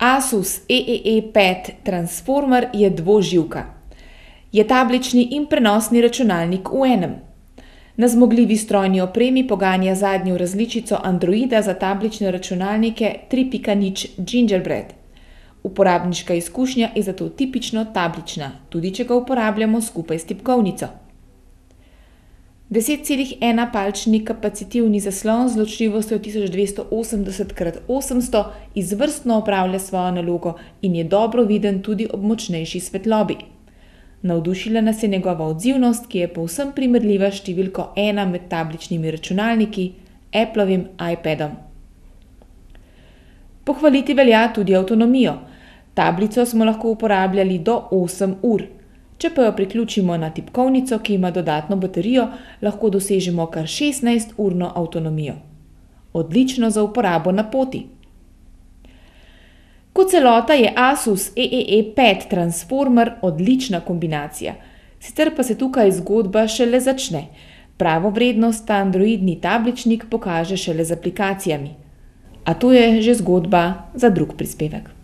Asus EEE5 Transformer je dvoživka. Je tablični in prenosni računalnik v enem. Na zmogljivi strojni opremi poganja zadnjo različico Androida za tablične računalnike 3.0 Gingerbread. Uporabniška izkušnja je zato tipično tablična, tudi če ga uporabljamo skupaj s tipkovnico. 10,1-palčni kapacitivni zaslon z ločljivostjo 1280x800 izvrstno opravlja svojo nalogo in je dobro viden tudi ob močnejši svetlobi. Navdušila nas je njegova odzivnost, ki je povsem primerljiva s številko 1 med tabličnimi računalniki, Applovim iPadom. Pohvaliti velja tudi avtonomijo. Tablico smo lahko uporabljali do 8 ur. Če pa jo priključimo na tipkovnico, ki ima dodatno baterijo, lahko dosežemo kar 16-urno avtonomijo. Odlično za uporabo na poti. Kot celota je Asus EEE5 Transformer odlična kombinacija. Sicer pa se tukaj zgodba šele začne. Pravo vrednost ta androidni tabličnik pokaže šele z aplikacijami. A to je že zgodba za drug prispevek.